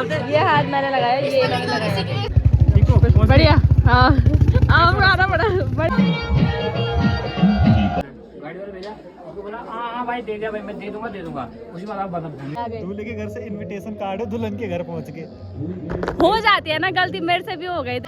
ये हाथ मैंने लगाया, ये इन्होंने लगाया। बढ़िया। हाँ आना पड़ा। गाड़ी वाले भेजा, उसको बोला हाँ भाई दे दिया भाई, मैं दे दूंगा उसी बात आप बता। दूल्हे के घर से इनविटेशन कार्ड है, दुल्हन के घर पहुंच के हो जाती है ना गलती, मेरे से भी हो गई।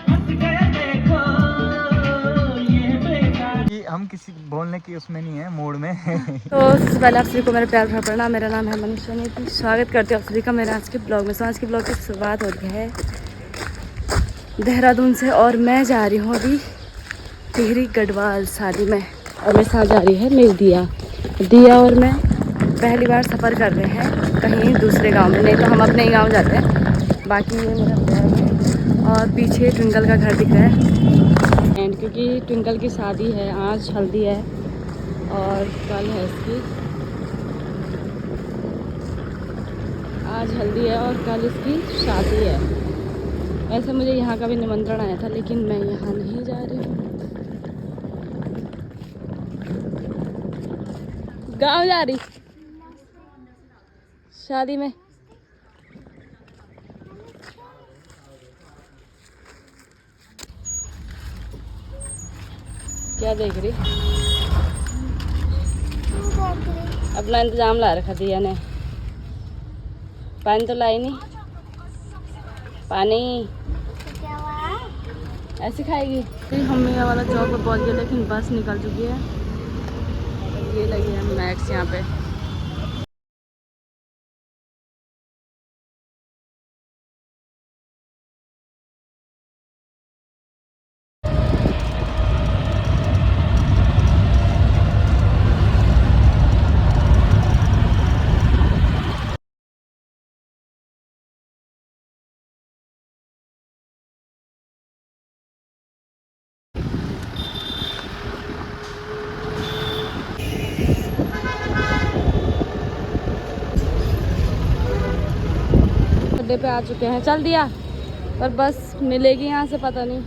हम किसी बोलने की उसमें नहीं है, मूड में। तो सबसे पहले आप सभी को मेरा प्यार भरा प्रणाम। मेरा नाम है मनीषा नेती। स्वागत करती हूँ आप सभी का मेरे आज के ब्लॉग में। आज के ब्लॉग की शुरुआत हो रही है देहरादून से और मैं जा रही हूँ अभी टिहरी गढ़वाल शादी में। और मेरे साथ जा रही है मेरी दिया और मैं पहली बार सफ़र कर रहे हैं कहीं दूसरे गांव में। नहीं तो हम अपने ही गांव जाते हैं। बाकी ये मेरा बैग है और पीछे ट्विंकल का घर दिख रहा है। एंड क्योंकि ट्विंकल की शादी है, आज हल्दी है और कल है इसकी, आज हल्दी है और कल इसकी शादी है। वैसे मुझे यहाँ का भी निमंत्रण आया था लेकिन मैं यहाँ नहीं जा रही हूँ, गाँव जा रही शादी में। क्या देख रही? अपना इंतजाम ला रखा दिया ने। पानी तो लाई नहीं, पानी ऐसे खाएगी। फिर हम ये वाला चौक पर पहुंच गए लेकिन बस निकल चुकी है। ये लगी है मैक्स यहाँ पे। अड्डे पे आ चुके हैं, चल दिया पर बस मिलेगी यहाँ से पता नहीं।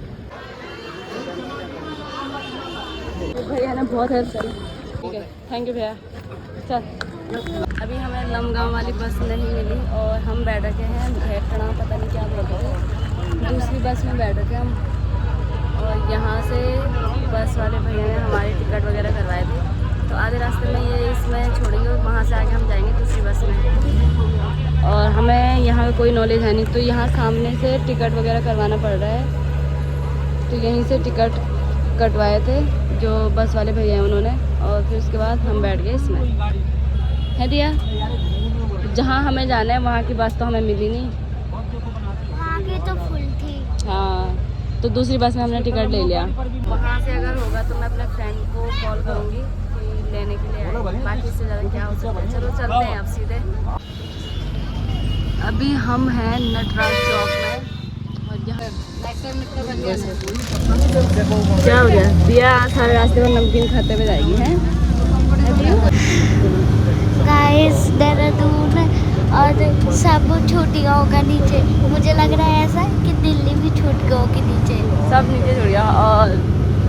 तो भैया ने बहुत हेल्प करी। ठीक है, थैंक यू भैया। चल अभी हमें लमगांव वाली बस नहीं मिली और हम बैठ रखे हैं भेटना, पता नहीं क्या बोलते हैं, दूसरी बस में बैठ रखे हम। और यहाँ से बस वाले भैया ने हमारी टिकट वगैरह करवाए थे, तो आधे रास्ते में ये इसमें छोड़ेंगे और वहाँ से आगे हम जाएंगे दूसरी बस में। और हमें यहाँ का कोई नॉलेज है नहीं, तो यहाँ सामने से टिकट वगैरह करवाना पड़ रहा है। तो यहीं से टिकट कटवाए थे जो बस वाले भैया हैं उन्होंने, और फिर उसके बाद हम बैठ गए इसमें। है दिया, जहाँ हमें जाना है वहाँ की बस तो हमें मिली नहीं, वहाँ की तो फुल थी। हाँ, तो दूसरी बस में हमने टिकट ले लिया। वहाँ से अगर होगा तो मैं अपने फ्रेंड को कॉल करूँगी कि लेने के लिए आए। बाकी इससे ज़्यादा क्या हो सकता है। चलो चलते हैं अब सीधे। अभी हम हैं नटराज चौक में और यहाँ क्या हो गया, दिया सारे रास्ते में नमकीन खाते हुए जाएगी है। गाइस देहरादून और सब छूट गया होगा नीचे। मुझे लग रहा है ऐसा कि दिल्ली भी छूट गया होगी नीचे, सब नीचे छूट गया। और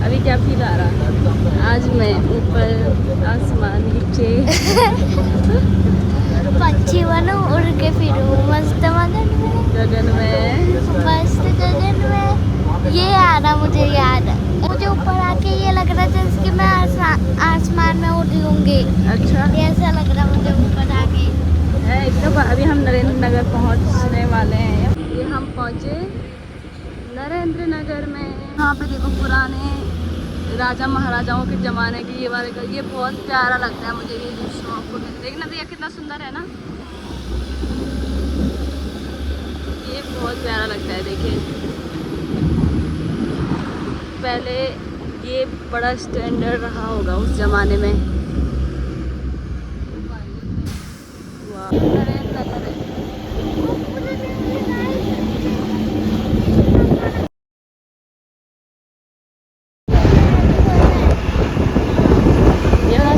अभी क्या फील आ रहा, आज मैं ऊपर आसमान नीचे पक्षी बनूं उड़ के फिरूं मस्त गगन में, मस्त गगन में। ये आ रहा मुझे याद, मुझे ऊपर आके ये लग रहा था जैसे कि मैं आसमान में उड़ी होंगी। अच्छा ऐसा लग रहा मुझे ऊपर आके है एकदम। अभी हम नरेंद्र नगर पहुंचने वाले हैं। ये हम पहुंचे नरेंद्र नगर में। यहाँ पे देखो पुराने राजा महाराजाओं के ज़माने की ये वाले का, ये बहुत प्यारा लगता है मुझे। ये दृश्य आपको देखना भैया कितना सुंदर है ना, ये बहुत प्यारा लगता है। देखिए पहले ये बड़ा स्टैंडर्ड रहा होगा उस ज़माने में। वाह, नरेंद्र नगर है।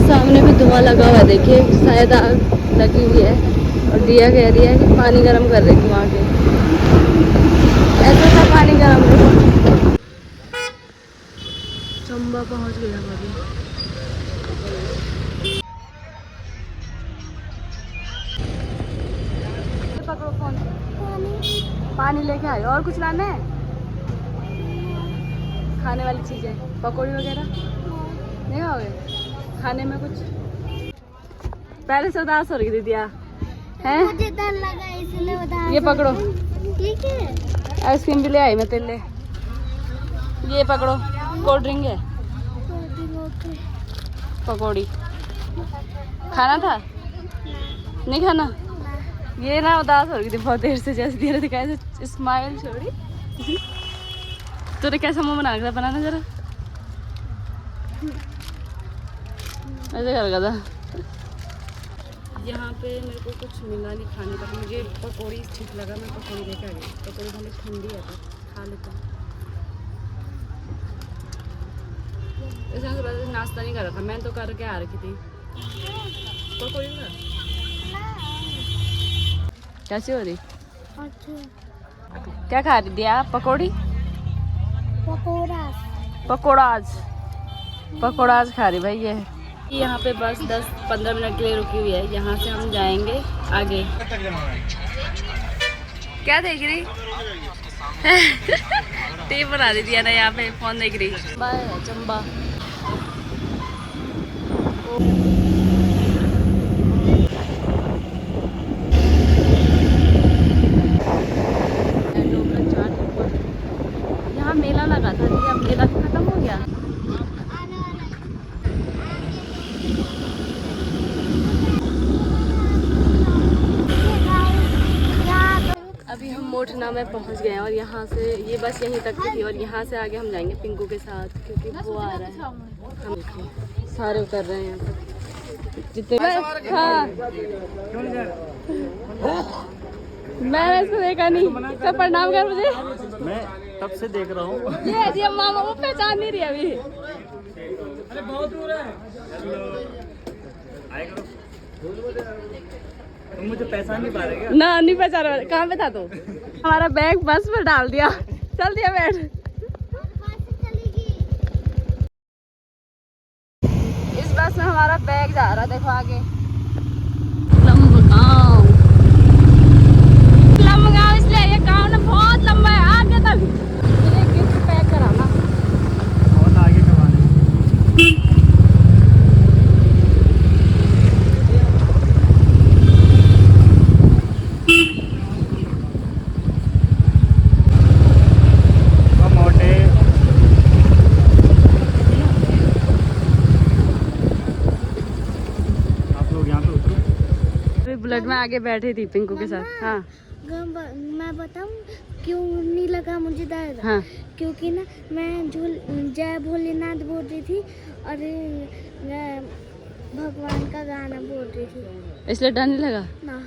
सामने भी धुआं लगा हुआ है, देखिए शायद आग लगी हुई है। और दिया कह रही है कि पानी गर्म कर रही थी वहाँ के, ऐसा था पानी गर्म देखो। चंबा पहुँच गया हम अभी। पकड़ो फोन। पानी लेके आए। और कुछ लाना है? खाने वाली चीजें, पकौड़ी वगैरह नहीं खाओगे? खाने में कुछ? पहले से उदास हो रही थी दिया है। मुझे डर लगा इसलिए बता। ये पकड़ो, ठीक है। आइसक्रीम भी ले आई मैं तेरे लिए। ये पकड़ो, कोल्ड ड्रिंक है, पकौड़ी। खाना था? नहीं खाना? ये ना उदास हो रही थी बहुत देर से, जैसे धीरे दिखाए से स्माइल छोड़ी। तूने कैसा मुंह बना रखा? बनाना जरा, ऐसे कर था। यहाँ पे मेरे को कुछ मिला नहीं खाने का, मुझे पकौड़ी ठीक लगा, मैं पकौड़ी लेके आ गई। पकौड़ी थोड़ी ठंडी है तो खा लेता हूँ। इस वजह से नाश्ता नहीं कर रहा था, मैं तो करके आ रखी थी। पकौड़ी ना कैसी हो रही? क्या खा रही थी आप? पकौड़ी? पकौड़ाज खा रही भाई। ये यहाँ पे बस 10-15 मिनट के लिए रुकी हुई है। यहाँ से हम जाएंगे आगे। क्या देख रही? टीवी बना दी थी ना, यहाँ पे फोन देख रही। बाय चंबा। यहाँ मेला लगा था, अब मेला खत्म हो गया। अभी हम मोटना में पहुंच गए हैं और यहाँ से ये बस यहीं तक की थी और यहाँ से आगे हम जाएंगे पिंकू के साथ, क्योंकि वो आ रहा है। हम सारे उतर रहे हैं यहाँ पे जितने। हाँ मैंने इसको देखा नहीं। तो प्रणाम कर मुझे। मैं तब से देख रहा हूँ। ये मामा वो पहचान नहीं रही अभी। अरे बहुत दूर है। आए करो। तुम मुझे पहचान नहीं पा रहे क्या? ना नहीं पहचान रहा। कहाँ पे था तू? हमारा बैग बस में डाल दिया। चल दिया बैठ। इस बस में हमारा बैग जा रहा है, देखो आगे। लंबगांव इसलिए ये गाँव ना बहुत लंबा है, आगे तक। ये गिफ्ट पैक कराना बहुत आगे करवाने। बुलेट में आगे बैठी थी पिंकू के साथ। हाँ मैं बताऊं क्यों नहीं लगा मुझे डर? हाँ क्योंकि ना मैं जय भोलेनाथ बोल रही थी और भगवान का गाना बोल रही थी, इसलिए डर नहीं लगा ना।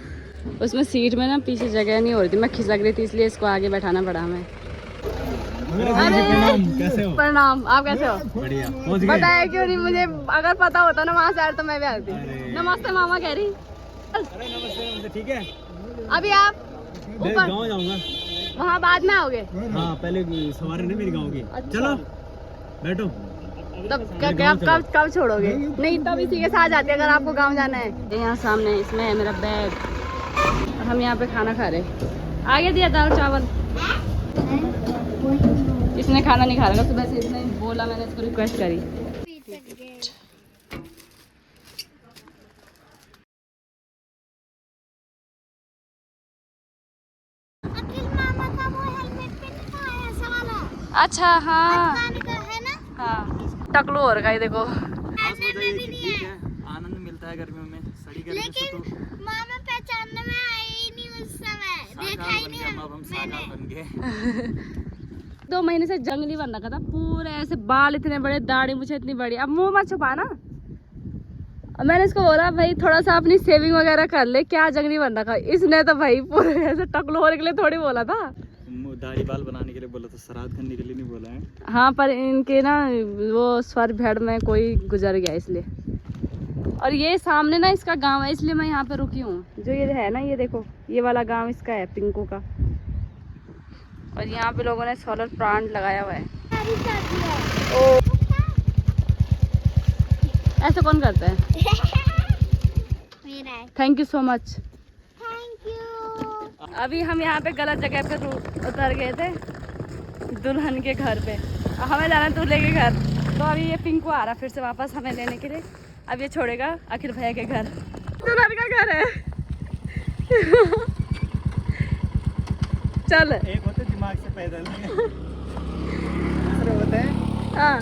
उसमें सीट में ना पीछे जगह नहीं हो रही थी, मैं खिसक रही थी, इसलिए इसको आगे बैठाना पड़ा हमें। प्रणाम, कैसे हो? प्रणाम, आप कैसे हो? बढ़िया। पहुंच गए? बताया क्यों नहीं मुझे? अगर पता होता ना वहाँ से आ तो मैं भी आती। नमस्ते मामा कह रही। अरे नमस्ते, ठीक है। अभी आप ऊपर गाँव जाऊंगा। वहाँ बाद में आओगे? हाँ पहले सवारी नहीं मेरी गाँव की। अच्छा। चलो बैठो। तब कब छोड़ोगे? नहीं तब इसी के साथ जाते अगर आपको गांव जाना है। यहाँ सामने इसमें है मेरा बैग और हम यहाँ पे खाना खा रहे। आगे दिया दाल चावल। इसने खाना नहीं खा रहा, सुबह से इसने बोला, मैंने इसको रिक्वेस्ट करी। अच्छा हाँ है ना? हाँ टकलू हो रखा है देखो। ठीक है, आनंद मिलता है गर्मियों में। सड़ी गर्मी से तो मामा पहचानने में आई ही नहीं उस समय, देखा ही नहीं अब हम साकार बन गए। 2 महीने से जंगली बन रखा था, पूरे ऐसे बाल इतने बड़े, दाढ़ी मुझे इतनी बड़ी। अब मुंह मत छुपाना। अब मैंने इसको बोला भाई थोड़ा सा अपनी सेविंग वगैरह कर ले, क्या जंगली बन रखा। इसने तो भाई पूरे ऐसे टकलू होने के लिए थोड़ी बोला था, दाढ़ी बाल बनाने के लिए बोला था, श्राद्ध करने के लिए नहीं बोला है। हाँ पर इनके ना वो स्वर भेड़ में कोई गुजर गया इसलिए। और ये सामने ना इसका गांव है, इसलिए मैं यहाँ पे रुकी हूँ। जो ये है ना, ये देखो ये वाला गांव इसका है, पिंकू का। और यहाँ पे लोगों ने सोलर प्लांट लगाया हुआ है। ओ ऐसे कौन करता है? मेरा है। Thank you so much. Thank you. अभी हम यहाँ पे गलत जगह पे उतर गए थे, दुल्हन के घर पे। हमें जाना है दूल्हे के घर। तो अभी ये पिंकू आ रहा फिर से वापस हमें लेने के लिए। अब ये छोड़ेगा अखिल भैया के घर। दुल्हन का घर है। चल एक होते दिमाग से पैदल दूसरे होते हैं हाँ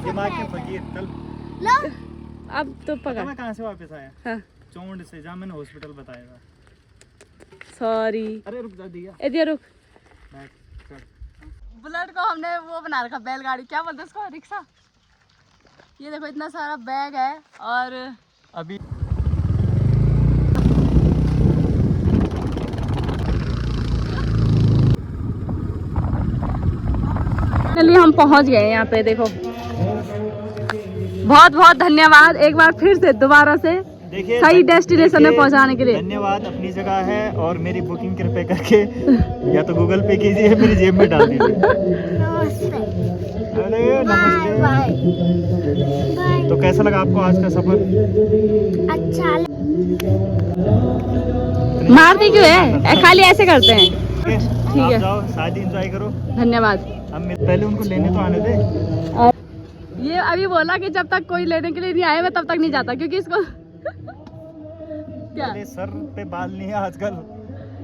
दिमाग के फकीर। कल अब तो पकड़। मैं कहाँ से वापस आया? हाँ चौंड से, जहाँ मैंने हॉस्पिटल बताया था। सॉरी। अरे रुक जा दिया। इधर रुक। बैठ, चल। बुलेट को हमने वो बना रखा, बैलगाड़ी, क्या बोलते हैं उसको, रिक्शा। ये देखो इतना सारा बैग है। और अभी चलिए हम पहुंच गए यहाँ पे। देखो बहुत बहुत धन्यवाद एक बार फिर से दोबारा से देखिए सही डेस्टिनेशन में पहुंचाने के लिए। धन्यवाद अपनी जगह है। और मेरी बुकिंग कृपया करके या तो गूगल पे कीजिए, मेरी जेब में डाल दीजिए। अरे नमस्ते। तो कैसा लगा आपको आज का सफर? अच्छा मारते क्यों है, खाली ऐसे करते हैं। ठीक है। आप जाओ, शादी एंजॉय करो। धन्यवाद। अब पहले उनको लेने तो आने दे। ये अभी बोला कि जब तक कोई लेने के लिए नहीं आए मैं तब तक नहीं जाता, क्योंकि इसको क्या अरे सर पे बाल नहीं है आजकल,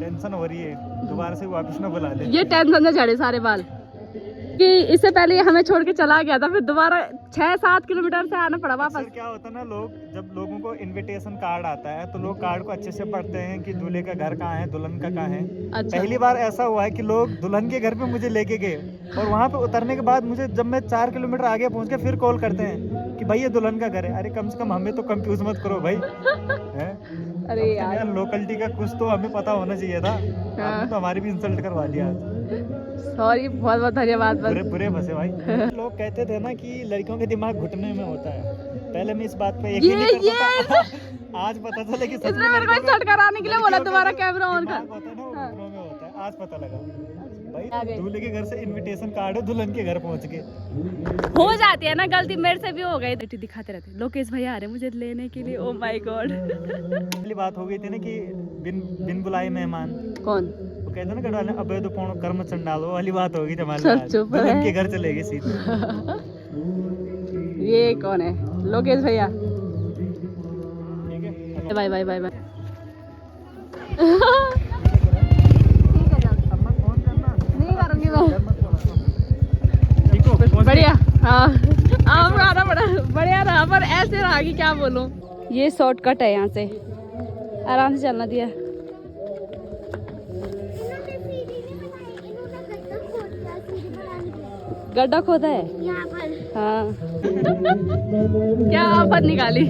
टेंशन हो रही है। दोबारा से वापस ना बुला ले। ये टेंशन से झड़े सारे बाल कि इससे पहले ये हमें छोड़ के चला गया था, फिर दोबारा 6-7 किलोमीटर से आना पड़ा वापस। सर क्या होता है ना, जब लोगों को इनविटेशन कार्ड आता है तो लोग कार्ड को अच्छे से पढ़ते हैं कि दूल्हे का घर कहाँ है, दुल्हन का कहाँ है। अच्छा। पहली बार ऐसा हुआ है कि लोग दुल्हन के घर पे मुझे लेके गए और वहाँ पे उतरने के बाद मुझे, जब मैं 4 किलोमीटर आगे पहुँच के फिर कॉल करते हैं कि भाई ये दुल्हन का घर है। अरे कम से कम हमें तो कंफ्यूज मत करो भाई। हैं? अरे यार लोकलिटी का कुछ तो हमें पता होना चाहिए था। आपने तो हमारी भी इंसल्ट करवा दिया। सॉरी, बहुत बहुत धन्यवाद। बुरे बुरे फंसे भाई। लोग कहते थे ना कि लड़कियों का दिमाग घुटने में होता है। पहले मैं इस बात पे यकीन नहीं करता था। आज पता चला कि सच में मेरे को इंसल्ट कराने के लिए बोला दोबारा कैमरा ऑन कर। होता है ना, वो घुटनों में होता है। आज पता लगा भाई, दूल्हे के घर से इनविटेशन कार्ड है, दुल्हन के घर पहुंच के हो जाती है ना गलती, मेरे से भी हो गई। दिखाते रहते लोकेश भैया आ रहे मुझे लेने के लिए। Oh my God. पहली बात हो गई थी ना कि बिन बुलाए मेहमान। कौन? वो कहते ना गढ़वाले, अबे तो कौन कर्म चंडालो वाली बात होगी तुम्हारे। सर चुप है। दुल्हन के घर चले गए सीधे। ये कौन है? लोकेश भैया। ठीक है, बाय बाय बाय बाय। नहीं करूंगी मैं। ठीक हो? बढ़िया। हाँ आना बड़ा बढ़िया रहा, पर ऐसे रहा कि क्या बोलूं। ये शॉर्टकट है, यहाँ से आराम से चलना दिया। गड्ढा खोदा है यहाँ पर। हाँ। क्या आफत निकाली।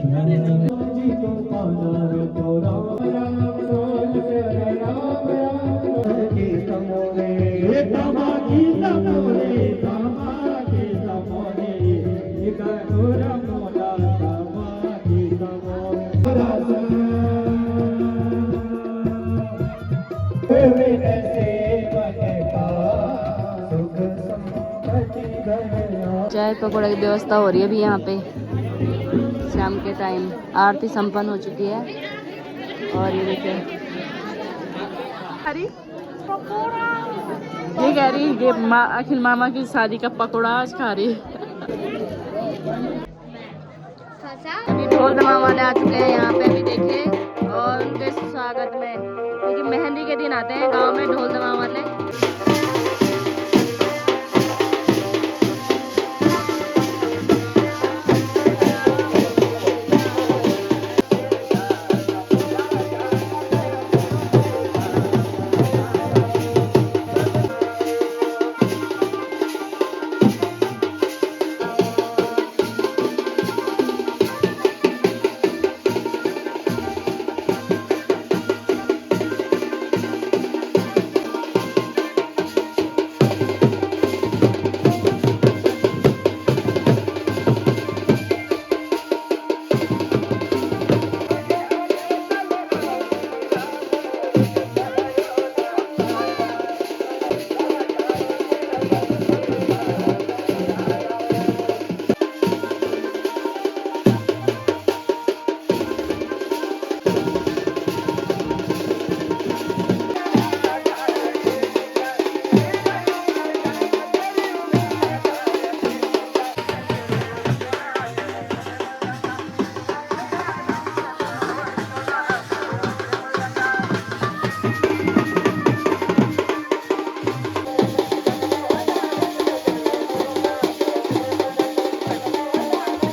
चाय पकौड़े की व्यवस्था हो रही है अभी यहाँ पे। शाम के टाइम आरती संपन्न हो चुकी है। और ये देखिए ये कह रही ये अखिल मामा की शादी का पकौड़ा आज खा रही। अभी ढोल दमा वाले आ चुके हैं यहाँ पे, अभी देखिए। और उनके स्वागत में, क्योंकि मेहंदी के दिन आते हैं गांव में ढोल दमा वाले।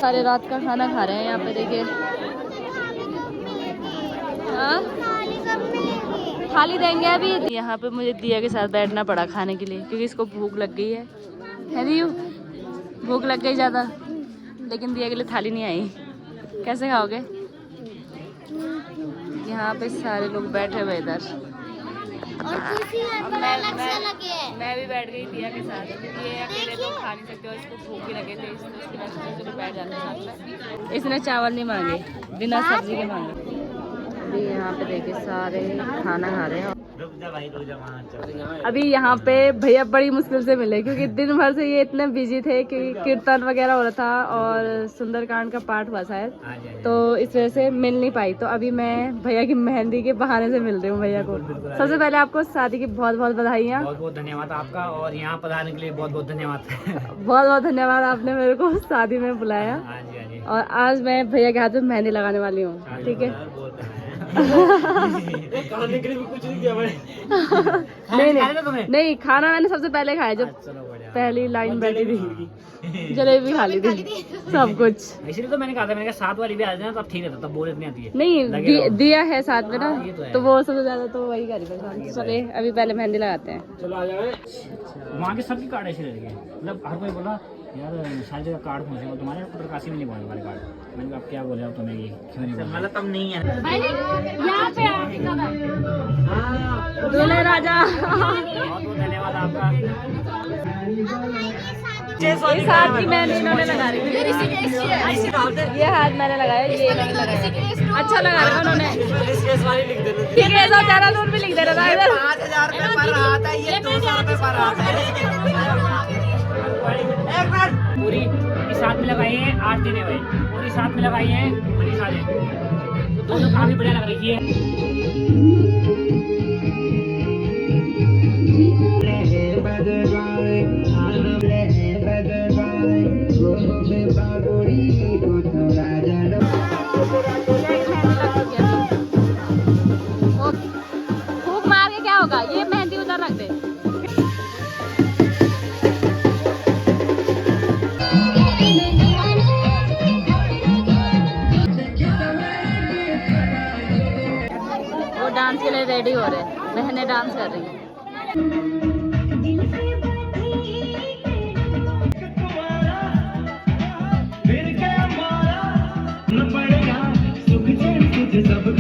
सारे रात का खाना खा रहे हैं यहाँ पे, देखिए। हाँ थाली देंगे अभी। यहाँ पे मुझे दिया के साथ बैठना पड़ा खाने के लिए, क्योंकि इसको भूख लग गई है दियू? भूख लग गई ज़्यादा, लेकिन दिया के लिए थाली नहीं आई। कैसे खाओगे? यहाँ पे सारे लोग बैठे हुए इधर, और कुर्सी यहाँ पर अलग से लगे हैं। मैं भी बैठ गई दिया के साथ, क्योंकि ये अकेले तो खा नहीं सकते और इसको भूख भी लगे थे, इसलिए बैठ जाते हैं। इसने चावल नहीं मांगे, बिना सब्जी के मांगे। अभी यहाँ पे देखिए सारे खाना खा रहे हैं। अभी यहाँ पे भैया बड़ी मुश्किल से मिले, क्योंकि दिन भर से ये इतने बिजी थे कि कीर्तन वगैरह हो रहा था और सुंदरकांड का पाठ हुआ शायद, तो इस वजह से मिल नहीं पाई। तो अभी मैं भैया की मेहंदी के बहाने से मिल रही हूँ भैया को। सबसे पहले आपको शादी की बहुत बहुत बधाइयाँ। बहुत बहुत धन्यवाद आपका, और यहाँ पधारने के लिए बहुत बहुत धन्यवाद। बहुत बहुत धन्यवाद, आपने मेरे को शादी में बुलाया। और आज मैं भैया के हाथ में मेहंदी लगाने वाली हूँ, ठीक है? नहीं, खाना मैंने सबसे पहले खाया जब पहली लाइन बैठी थी, जलेबी खा ली थी, सब कुछ। इसलिए तो मैंने कहा था, मैंने कहा साथ वाली भी आ जाए ना, तब ठीक रहता, तब बोल इतनी आती है। नहीं दिया है साथ में ना, तो, तो वो सबसे ज्यादा तो वही करी परेशान। चलिए अभी पहले मेहंदी लगाते हैं। चलो आ जाओ। वहाँ के सबकी कार्ड ऐसे रह गए, मतलब हर कोई बोला यार सारी जगह कार्ड पहुँचे, तुम्हारे प्रकाशी में नहीं पहुँचे हमारे कार्ड। मैंने कहा आप क्या बोले, अब तुम्हें ये क्यों नहीं, मतलब तब नहीं है यहाँ पे दूल्हे राजा। बहुत बहुत धन्यवाद आपका। इस हाथ की मेहंदी इन्होंने लगा रही थी, ये हाथ मैंने लगाया, ये इन्होंने लगाया। अच्छा लगा रहा उन्होंने, ठीक है। 11 नूर भी लिख दे रहा था इधर। 5000 रुपए पर रहा था, ये 200 रुपए पर रहा था। पूरी साथ में लगाई है 8 दिन है भाई, पूरी साथ में लगाई है बड़ी सारे, तो दोनों काफी बढ़िया लग रही है। फूक मार के क्या होगा, ये मेहंदी उधर रख दे। वो डांस के लिए रेडी हो रहे हैं, बहनें डांस कर रही हैं। सबको